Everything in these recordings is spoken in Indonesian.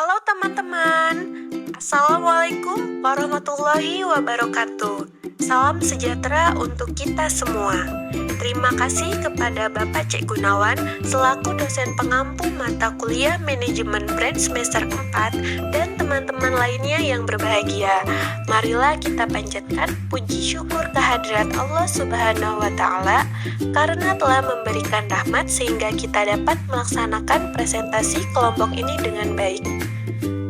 Halo teman-teman, Assalamualaikum warahmatullahi wabarakatuh. Salam sejahtera untuk kita semua. Terima kasih kepada Bapak Cek Gunawan selaku dosen pengampu mata kuliah Manajemen Brand semester 4 dan teman-teman lainnya yang berbahagia. Marilah kita panjatkan puji syukur kehadirat Allah Subhanahu wa Ta'ala karena telah memberikan rahmat sehingga kita dapat melaksanakan presentasi kelompok ini dengan baik.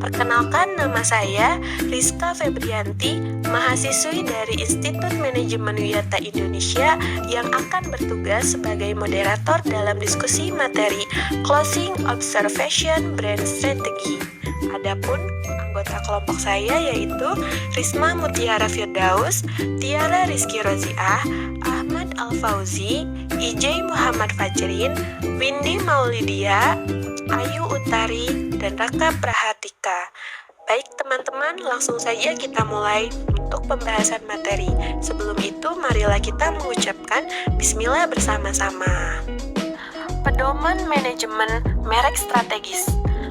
Perkenalkan, nama saya Rizka Febrianti, mahasiswi dari Institut Manajemen Wiyata Indonesia yang akan bertugas sebagai moderator dalam diskusi materi Closing Observation Brand Strategy. Adapun anggota kelompok saya yaitu Risma Mutiara Firdaus, Tiara Rizky Roziah, Ahmad Al-Fauzi, Ijay Muhammad Fajrin, Windy Maulidia, Ayu Utari, dan Raka Prahatika. Baik teman-teman, langsung saja kita mulai untuk pembahasan materi. Sebelum itu, marilah kita mengucapkan Bismillah bersama-sama. Pedoman manajemen merek strategis.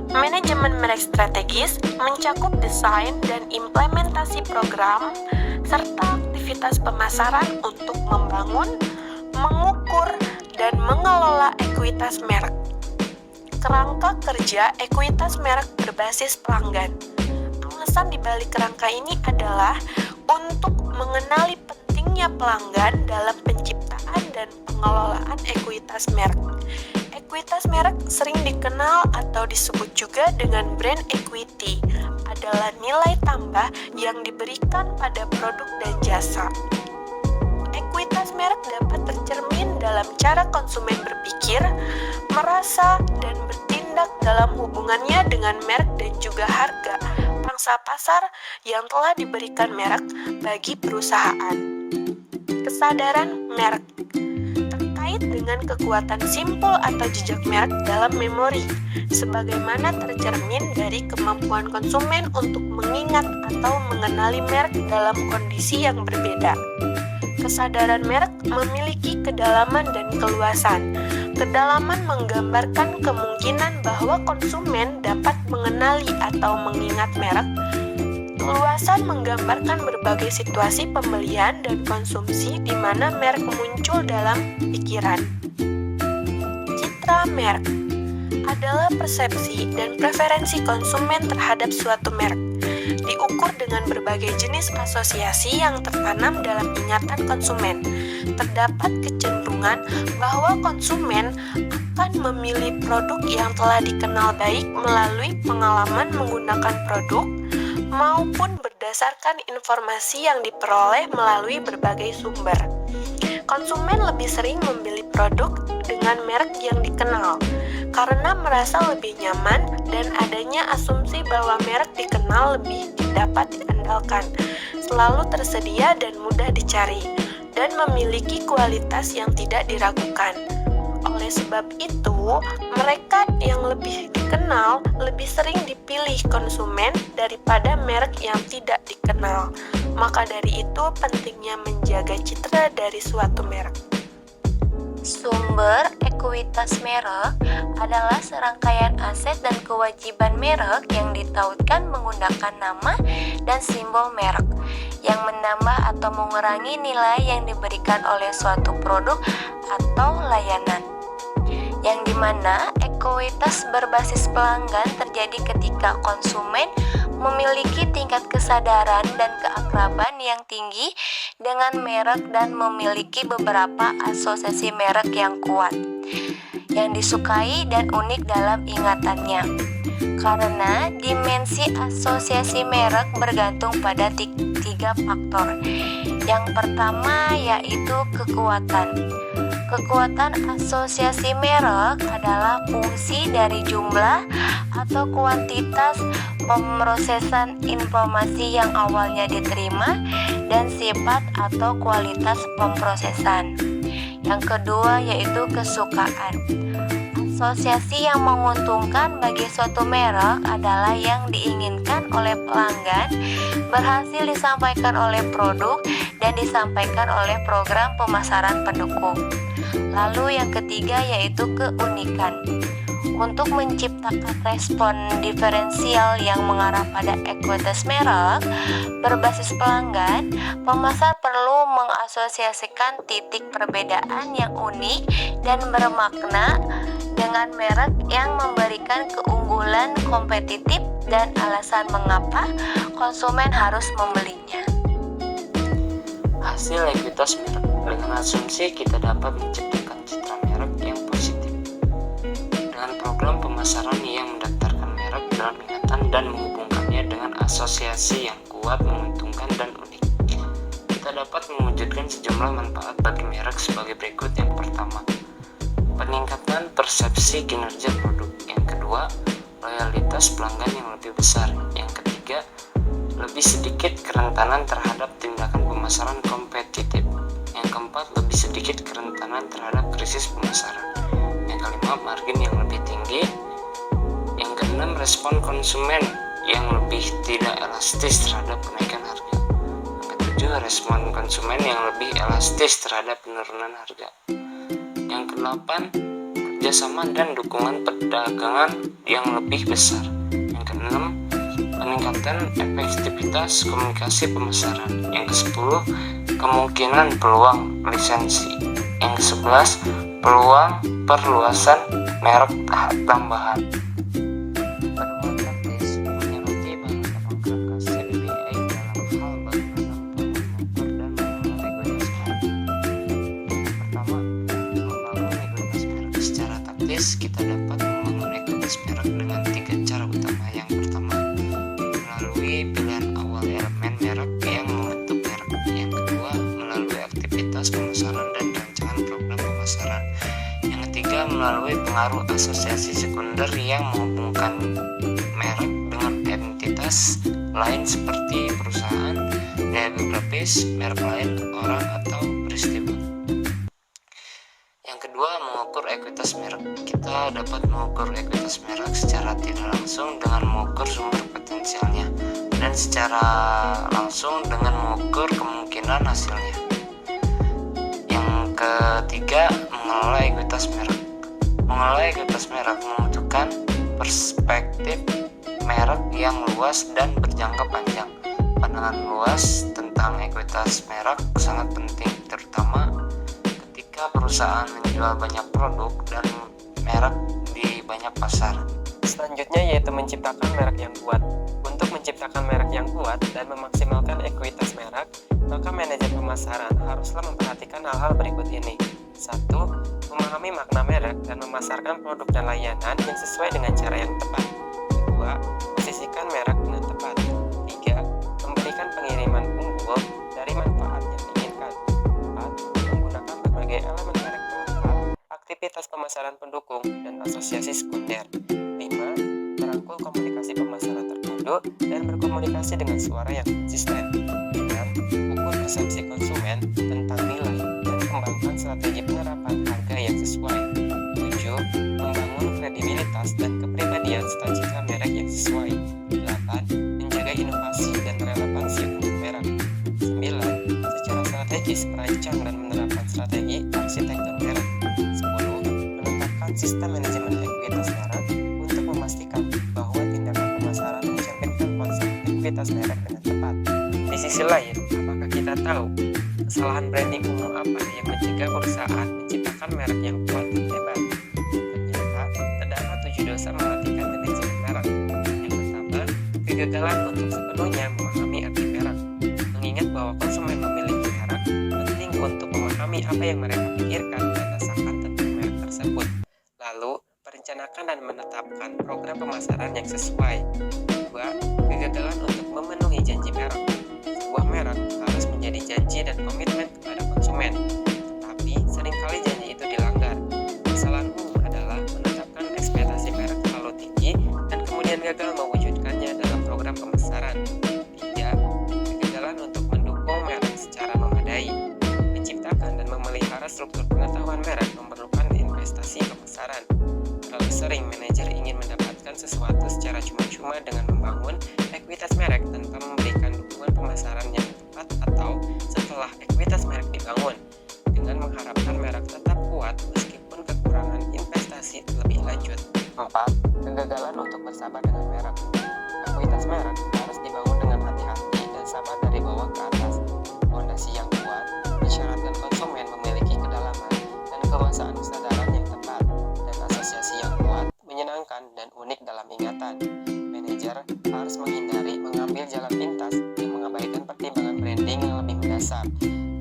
Manajemen merek strategis mencakup desain dan implementasi program serta aktivitas pemasaran untuk membangun, mengukur, dan mengelola ekuitas merek. Kerangka kerja ekuitas merek berbasis pelanggan. Alasan dibalik kerangka ini adalah untuk mengenali pentingnya pelanggan dalam penciptaan dan pengelolaan ekuitas merek. Ekuitas merek sering dikenal atau disebut juga dengan brand equity, adalah nilai tambah yang diberikan pada produk dan jasa. Ekuitas merek dapat tercermin dalam cara konsumen berpikir, merasa, dan bertindak dalam hubungannya dengan merek dan juga harga pangsa pasar yang telah diberikan merek bagi perusahaan. Kesadaran merek terkait dengan kekuatan simpul atau jejak merek dalam memori, sebagaimana tercermin dari kemampuan konsumen untuk mengingat atau mengenali merek dalam kondisi yang berbeda. Kesadaran merek memiliki kedalaman dan keluasan. Kedalaman menggambarkan kemungkinan bahwa konsumen dapat mengenali atau mengingat merek. Keluasan menggambarkan berbagai situasi pembelian dan konsumsi di mana merek muncul dalam pikiran. Citra merek adalah persepsi dan preferensi konsumen terhadap suatu merek. Diukur dengan berbagai jenis asosiasi yang tertanam dalam ingatan konsumen. Terdapat kecenderungan bahwa konsumen akan memilih produk yang telah dikenal baik melalui pengalaman menggunakan produk maupun berdasarkan informasi yang diperoleh melalui berbagai sumber. Konsumen lebih sering memilih produk dengan merek yang dikenal karena merasa lebih nyaman dan adanya asumsi bahwa merek dikenal lebih dapat diandalkan, selalu tersedia dan mudah dicari, dan memiliki kualitas yang tidak diragukan. Oleh sebab itu, mereka yang lebih dikenal lebih sering dipilih konsumen daripada merek yang tidak dikenal. Maka dari itu pentingnya menjaga citra dari suatu merek. Sumber ekuitas merek adalah serangkaian aset dan kewajiban merek yang ditautkan menggunakan nama dan simbol merek yang menambah atau mengurangi nilai yang diberikan oleh suatu produk atau layanan. Yang dimana ekuitas berbasis pelanggan terjadi ketika konsumen memiliki tingkat kesadaran dan keakraban yang tinggi dengan merek dan memiliki beberapa asosiasi merek yang kuat, yang disukai dan unik dalam ingatannya. Karena dimensi asosiasi merek bergantung pada tiga faktor. Yang pertama yaitu kekuatan. Kekuatan asosiasi merek adalah fungsi dari jumlah atau kuantitas pemrosesan informasi yang awalnya diterima dan sifat atau kualitas pemrosesan. Yang kedua yaitu kesukaan. Asosiasi yang menguntungkan bagi suatu merek adalah yang diinginkan oleh pelanggan, berhasil disampaikan oleh produk, dan disampaikan oleh program pemasaran pendukung. Lalu yang ketiga yaitu keunikan. Untuk menciptakan respon diferensial yang mengarah pada ekuitas merek berbasis pelanggan, pemasar perlu mengasosiasikan titik perbedaan yang unik dan bermakna dengan merek yang memberikan keunggulan kompetitif dan alasan mengapa konsumen harus membelinya. Hasil ekuitas merek. Dengan asumsi kita dapat menciptakan citra merek yang positif dengan program pemasaran yang mendaftarkan merek dalam ingatan dan menghubungkannya dengan asosiasi yang kuat, menguntungkan, dan unik. Kita dapat mewujudkan sejumlah manfaat bagi merek sebagai berikut. Yang pertama, peningkatan persepsi kinerja produk. Yang kedua, loyalitas pelanggan yang lebih besar. Yang ketiga, lebih sedikit kerentanan terhadap tindakan pemasaran kompetitif. Yang keempat, lebih sedikit kerentanan terhadap krisis pemasaran. Yang kelima, margin yang lebih tinggi. Yang keenam, respon konsumen yang lebih tidak elastis terhadap kenaikan harga. Yang ketujuh, respon konsumen yang lebih elastis terhadap penurunan harga. Yang kedelapan, kerjasama dan dukungan perdagangan yang lebih besar. Yang keenam, peningkatan efektivitas komunikasi pemasaran. Yang kesepuluh, kemungkinan peluang lisensi. Yang kesebelas, peluang perluasan merek tambahan. Penemuan praktis menyoroti beberapa penggerak CBBI dalam hal bagaimana mengukur dan mengelola ekuitas merek. Pertama, membangun ekuitas merek. Secara taktis, kita dapat membangun ekuitas merek dengan 3 cara utama. Yang pertama, melalui pilihan awal elemen merek yang membentuk merek. Yang kedua, melalui aktivitas pemasaran dan rancangan program pemasaran. Yang ketiga, melalui pengaruh asosiasi sekunder yang menghubungkan merek dengan entitas lain seperti perusahaan, gaya biografis, merek lain, orang, atau peristiwa. Yang kedua, mengukur ekuitas merek. Kita dapat mengukur ekuitas merek secara tidak langsung dengan mengukur sumber potensialnya, dan secara langsung dengan mengukur kemungkinan hasilnya. Yang ketiga, mengelola ekuitas merek. Mengelola ekuitas merek membutuhkan perspektif merek yang luas dan berjangka panjang. Pandangan luas tentang ekuitas merek sangat penting, terutama ketika perusahaan menjual banyak produk dan merek di banyak pasar. Selanjutnya yaitu menciptakan merek yang kuat. Untuk menciptakan merek yang kuat dan memaksimalkan ekuitas merek, maka manajer pemasaran haruslah memperhatikan hal-hal berikut ini. 1. Memahami makna merek dan memasarkan produk dan layanan yang sesuai dengan cara yang tepat. 2. Posisikan merek dengan tepat. 3. Memberikan pengiriman unggul dari manfaat yang diinginkan. 4. Menggunakan berbagai elemen merek pelengkap, aktivitas pemasaran pendukung, dan asosiasi sekunder. 5. Merangkul komunikasi pemasaran terpadu dan berkomunikasi dengan suara yang konsisten. 6. Ukur persepsi konsumen tentang nilai dan kembangkan strategi penerapan harga yang sesuai. 7. Membangun kredibilitas dan kepribadian serta citra merek yang sesuai. 8. Menjaga inovasi dan relevansi untuk merek. 9. Secara strategis merancang dan menerapkan strategi arsitektur merek. 10. Menetapkan sistem manajemen ekuitas merek untuk memastikan bahwa tindakan pemasaran mencerminkan konsep ekuitas merek dengan tepat. Di sisi lain, apakah kita tahu kesalahan branding umum apa yang mencegah perusahaan menciptakan merek yang kuat dan hebat? Ternyata terdapat 7 dosa mematikan manajemen merek. Yang pertama, kegagalan untuk sepenuhnya memahami arti merek. Mengingat bahwa konsumen memiliki merek, penting untuk memahami apa yang mereka pikirkan dan rasakan tentang merek tersebut. Lalu, merencanakan dan menetapkan program pemasaran yang sesuai. 2. Kegagalan untuk memenuhi janji merek. Sebuah merek harus menjadi janji dan komitmen kepada konsumen, tetapi seringkali janji itu dilanggar. Kesalahan umum adalah menetapkan ekspektasi merek terlalu tinggi dan kemudian gagal mewujudkannya dalam program pemasaran. 3. Kegagalan untuk mendukung merek secara memadai. Menciptakan dan memelihara struktur pengetahuan merek memerlukan investasi pemasaran. Terlalu sering manajer ingin mendapatkan sesuatu secara cuma-cuma dengan membangun ekuitas merek tanpa memberikan dukungan pemasaran yang tepat, atau setelah ekuitas merek dibangun dengan mengharapkan merek tetap kuat meskipun kekurangan investasi lebih lanjut. 4. pemasaran. Manajer harus menghindari mengambil jalan pintas yang mengabaikan pertimbangan branding yang lebih mendasar,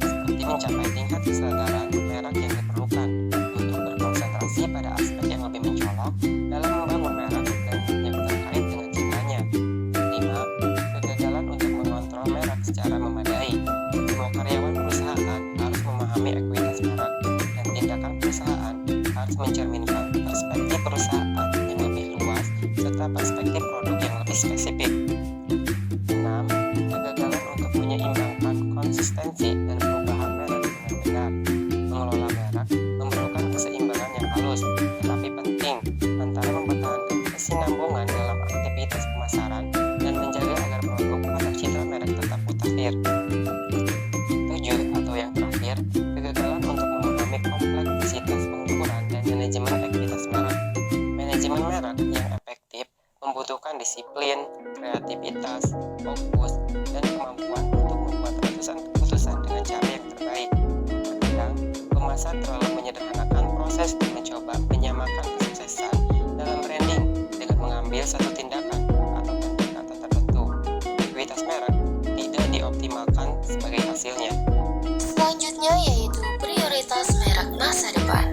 seperti mencapai tingkat kesadaran merek yang diperlukan untuk berkonsentrasi pada aspek yang lebih mencolok dalam membangun merek dan yang terkait dengan citranya. 5. Kegagalan untuk mengontrol merek secara memadai. Semua karyawan perusahaan harus memahami ekuitas merek dan tindakan perusahaan harus mencerminkan perspektif perusahaan yang lebih luas serta perspektif produk yang lebih spesifik. 6. Kegagalan untuk menyeimbangkan konsistensi dan perubahan merek dengan benar. Mengelola merek memerlukan keseimbangan yang halus tetapi penting antara mempertahankan kesinambungan dalam aktivitas pemasaran dan menjaga agar produk atau citra merek tetap mutakhir. 7. Atau yang terakhir, kegagalan untuk memahami kompleksitas pengukuran dan manajemen ekuitas merek. Manajemen merek yang efektif membutuhkan disiplin, kreativitas, fokus, dan kemampuan untuk membuat ratusan keputusan dengan cara yang terbaik. Terkadang, pemasar terlalu menyederhanakan proses dan mencoba menyamakan kesuksesan dalam branding dengan mengambil satu tindakan atau pendekatan tertentu. Ekuitas merek tidak dioptimalkan sebagai hasilnya. Selanjutnya yaitu prioritas merek masa depan.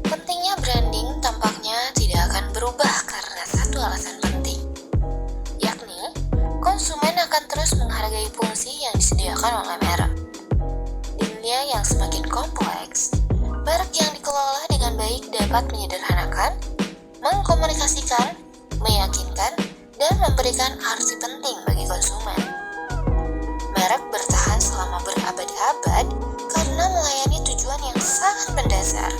Pentingnya branding tampaknya tidak akan berubah karena satu alasan penting, yakni konsumen akan terus menghargai fungsi yang disediakan oleh merek. Di dunia yang semakin kompleks, merek yang dikelola dengan baik dapat menyederhanakan, mengkomunikasikan, meyakinkan, dan memberikan arti penting bagi konsumen. Merek bertahan selama berabad-abad karena melayani tujuan yang sangat mendasar.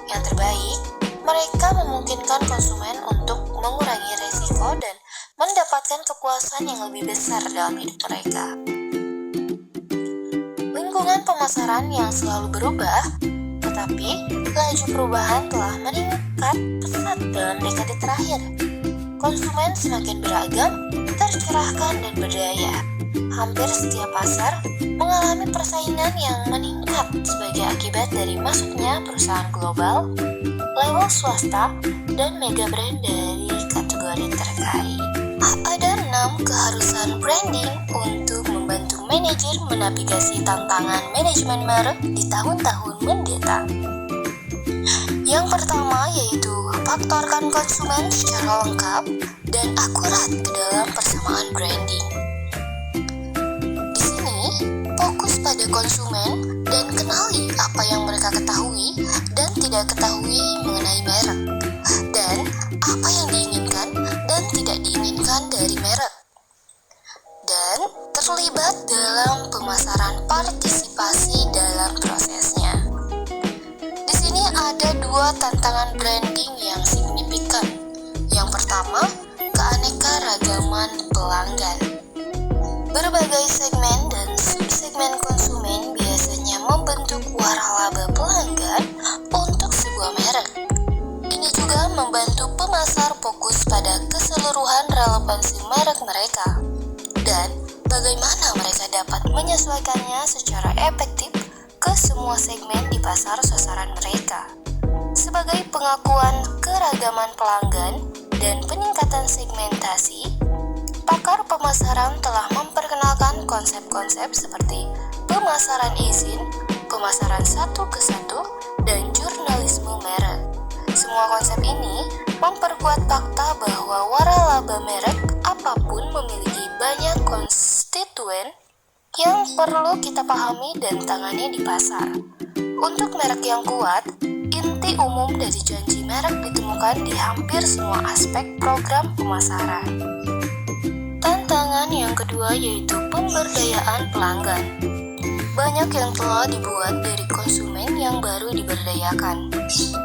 Yang terbaik, mereka memungkinkan konsumen untuk mengurangi resiko dan mendapatkan kepuasan yang lebih besar dalam hidup mereka. Lingkungan pemasaran yang selalu berubah, tetapi laju perubahan telah meningkat pesat dalam dekade terakhir. Konsumen semakin beragam, tercerahkan, dan berdaya. Hampir setiap pasar mengalami persaingan yang meningkat sebagai akibat dari masuknya perusahaan global, label swasta, dan mega brand dari kategori terkait. Ada 6 keharusan branding untuk membantu manajer menavigasi tantangan manajemen merek di tahun-tahun mendatang. Yang pertama yaitu faktorkan konsumen secara lengkap dan akurat ke dalam persamaan branding. Di sini, fokus pada konsumen dan kenali apa yang mereka ketahui dan tidak ketahui mengenai merek, dan apa yang diinginkan dan tidak diinginkan dari merek. Dan terlibat dalam pemasaran partisipasi dalam prosesnya. Di sini ada 2 tantangan branding yang signifikan. Yang pertama, keanekaragaman pelanggan. Berbagai segmen dan subsegmen konsumen biasanya membentuk waralaba pelanggan untuk sebuah merek. Ini juga membantu pemasar fokus pada keseluruhan relevansi merek mereka dan bagaimana mereka dapat menyesuaikannya secara efektif ke semua segmen di pasar sasaran mereka. Sebagai pengakuan keragaman pelanggan dan peningkatan segmentasi, pakar pemasaran telah memperkenalkan konsep-konsep seperti pemasaran izin, pemasaran satu ke satu, dan jurnalisme merek. Semua konsep ini memperkuat fakta bahwa waralaba merek apapun memiliki banyak konstituen yang perlu kita pahami dan tangani di pasar. Untuk merek yang kuat, inti umum dari janji merek ditemukan di hampir semua aspek program pemasaran. Tantangan yang kedua yaitu pemberdayaan pelanggan. Banyak yang telah dibuat dari konsumen yang baru diberdayakan.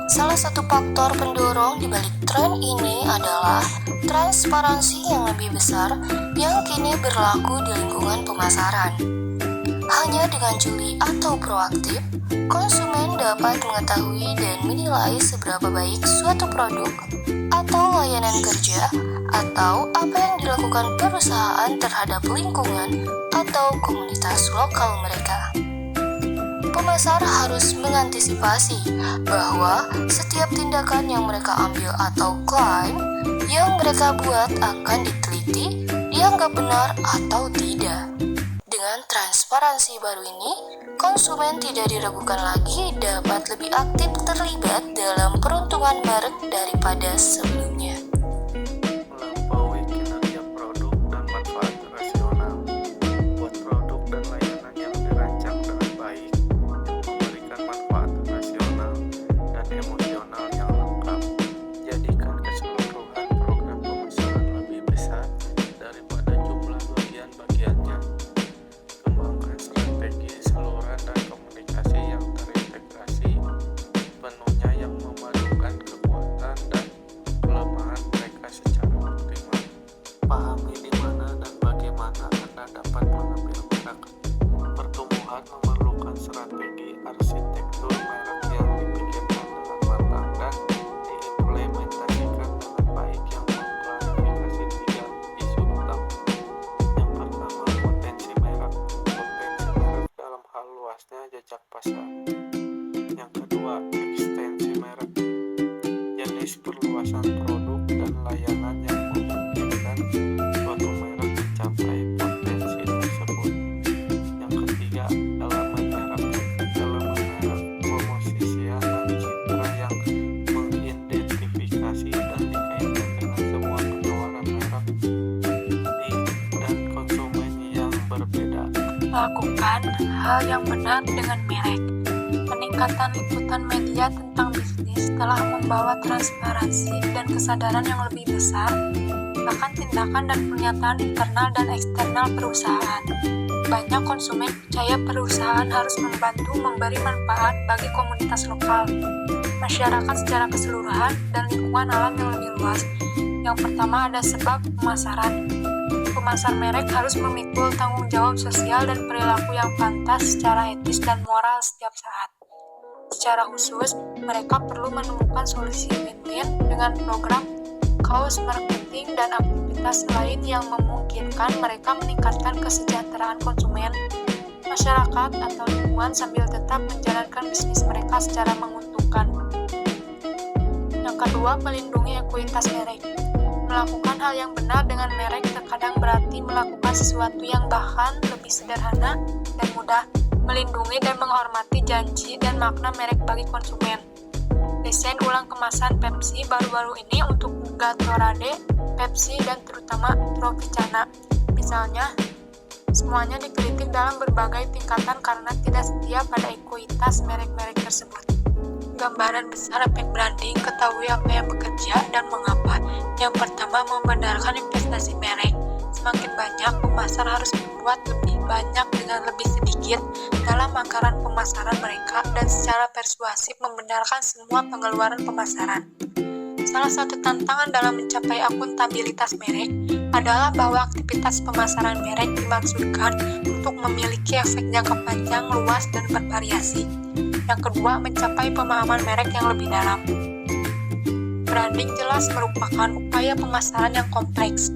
Salah satu faktor pendorong di balik tren ini adalah transparansi yang lebih besar yang kini berlaku di lingkungan pemasaran. Hanya dengan jeli atau proaktif, konsumen dapat mengetahui dan menilai seberapa baik suatu produk atau layanan kerja atau apa yang dilakukan perusahaan terhadap lingkungan atau komunitas lokal mereka. Pemasar harus mengantisipasi bahwa setiap tindakan yang mereka ambil atau klaim yang mereka buat akan diteliti, dianggap benar atau tidak. Dengan transparansi baru ini, konsumen tidak diragukan lagi dapat lebih aktif terlibat dalam peruntungan merek daripada sebelumnya. Melampaui kinerja produk dan manfaat rasional. Buat produk dan layanan yang dirancang dengan baik, yang memberikan manfaat rasional dan emosional yang lengkap. Jadikan keseluruhan program pemasaran lebih besar daripada jumlah bagian-bagiannya. Kembangkan strategi saluran dan komunikasi yang terintegrasi penuhnya yang memadukan kekuatan dan kelemahan mereka secara optimal. Pahami di mana dan bagaimana Anda dapat mengambil merek. Pertumbuhan memerlukan strategi arsitektur merek yang dipikirkan dengan matang dan diimplementasikan dengan baik yang mengklarifikasi 3 isu utama. Yang pertama, potensi merek. Potensi merek dalam hal luasnya jejak pasar. Yang kedua, ekstensi merek. Jenis perluasan produk dan layanan yang memungkinkan suatu merek mencapai potensi tersebut. Yang ketiga, elemen merek. Elemen merek, pemosisian dan citra yang mengidentifikasi dan dikaitkan dengan semua penawaran merek dan konsumen yang berbeda. Lakukan hal yang benar dengan merek. Peningkatan liputan media tentang bisnis telah membawa transparansi dan kesadaran yang lebih besar akan tindakan dan pernyataan internal dan eksternal perusahaan. Banyak konsumen percaya perusahaan harus membantu memberi manfaat bagi komunitas lokal, masyarakat secara keseluruhan, dan lingkungan alam yang lebih luas. Yang pertama ada sebab pemasaran. Pemasar merek harus memikul tanggung jawab sosial dan perilaku yang pantas secara etis dan moral setiap saat. Secara khusus, mereka perlu menemukan solusi win-win dengan program, kaos marketing, dan aktivitas lain yang memungkinkan mereka meningkatkan kesejahteraan konsumen, masyarakat, atau lingkungan sambil tetap menjalankan bisnis mereka secara menguntungkan. Yang kedua, melindungi ekuitas merek. Melakukan hal yang benar dengan merek terkadang berarti melakukan sesuatu yang bahkan lebih sederhana dan mudah, melindungi dan menghormati janji dan makna merek bagi konsumen. Desain ulang kemasan Pepsi baru-baru ini untuk Gatorade, Pepsi, dan terutama Tropicana. Misalnya, semuanya dikritik dalam berbagai tingkatan karena tidak setia pada ekuitas merek-merek tersebut. Gambaran besar efek branding, ketahui apa yang bekerja dan mengapa. Yang pertama, membenarkan investasi merek. Semakin banyak, pemasar harus membuat lebih banyak dengan lebih sedikit dalam anggaran pemasaran mereka dan secara persuasif membenarkan semua pengeluaran pemasaran. Salah satu tantangan dalam mencapai akuntabilitas merek adalah bahwa aktivitas pemasaran merek dimaksudkan untuk memiliki efek jangka panjang, luas, dan bervariasi. Yang kedua, mencapai pemahaman merek yang lebih dalam. Branding jelas merupakan upaya pemasaran yang kompleks.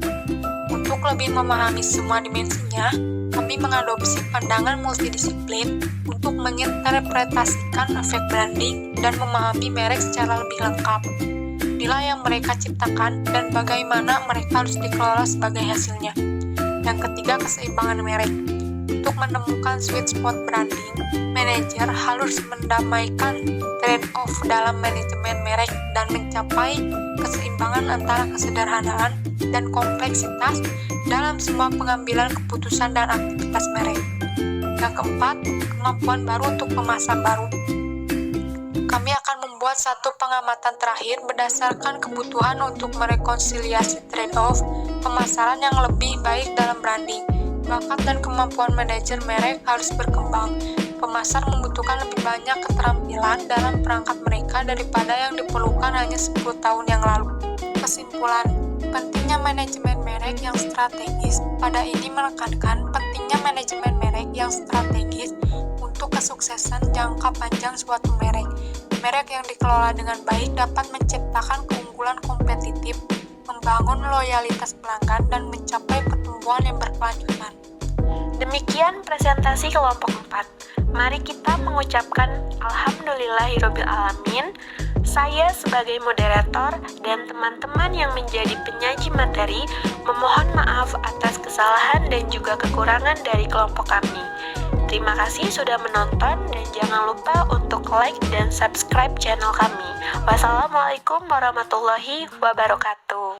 Untuk lebih memahami semua dimensinya, kami mengadopsi pandangan multidisiplin untuk menginterpretasikan efek branding dan memahami merek secara lebih lengkap. Nilai yang mereka ciptakan dan bagaimana mereka harus dikelola sebagai hasilnya. Yang ketiga, keseimbangan merek. Untuk menemukan sweet spot branding, manajer harus mendamaikan trade-off dalam manajemen merek dan mencapai keseimbangan antara kesederhanaan dan kompleksitas dalam semua pengambilan keputusan dan aktivitas merek. Yang keempat, kemampuan baru untuk pemasar baru. Kami akan membuat satu pengamatan terakhir berdasarkan kebutuhan untuk merekonsiliasi trade-off pemasaran yang lebih baik dalam branding. Bakat dan kemampuan manajer merek harus berkembang. Pemasar membutuhkan lebih banyak keterampilan dalam perangkat mereka daripada yang diperlukan hanya 10 tahun yang lalu. Kesimpulan, pentingnya manajemen merek yang strategis. Pada ini menekankan pentingnya manajemen merek yang strategis untuk kesuksesan jangka panjang suatu merek. Merek yang dikelola dengan baik dapat menciptakan keunggulan kompetitif, membangun loyalitas pelanggan, dan mencapai pertumbuhan yang berkelanjutan. Demikian presentasi kelompok 4. Mari kita mengucapkan Alhamdulillahirobbilalamin. Saya sebagai moderator dan teman-teman yang menjadi penyaji materi memohon maaf atas kesalahan dan juga kekurangan dari kelompok kami. Terima kasih sudah menonton dan jangan lupa untuk like dan subscribe channel kami. Wassalamualaikum warahmatullahi wabarakatuh.